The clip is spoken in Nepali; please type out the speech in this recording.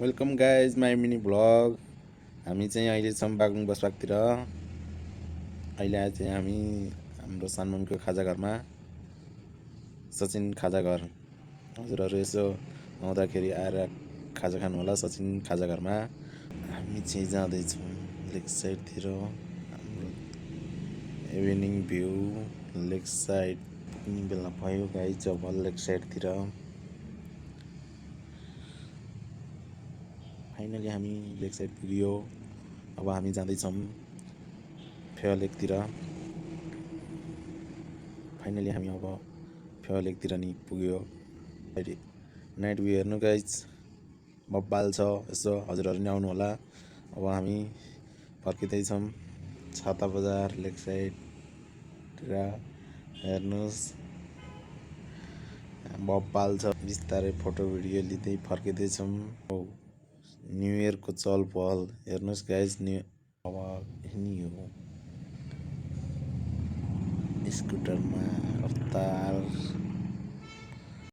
Welcome guys my mini vlog. हामी चाहिँ अहिले छौँ बागलुङ बसपाकतिर। अहिले आज चाहिँ हामी हाम्रो सानमनको खाजा घरमा, सचिन खाजा घर। हजुरहरू यसो आउँदाखेरि आएर खाजा खानु होला सचिन खाजा घरमा। हामी चाहिँ जाँदैछौँ लेक साइडतिर। हाम्रो इभिनिङ भ्यू लेक साइड पुग्ने बेला भयो गाइज। जब लेक साइडतिर फाइनली हामी लेक साइड पुग्यो। अब हामी जाँदैछौँ फेवा लेकतिर। फाइनली हामी अब फेवा लेकतिर नि पुग्यो। अहिले नाइट भ्यू हेर्नु गाइज, बब्बाल छ। यसो हजुरहरू नि आउनु होला। अब हामी फर्किँदैछौँ छाता बजार लेक साइडतिर। हेर्नुहोस् बब्बाल छ। बिस्तारै फोटो भिडियो लिँदै फर्किँदैछौँ। न्यु इयरको चहल पहल हेर्नुहोस् गाइज। अब नि हो स्कुटरमा रफ्तार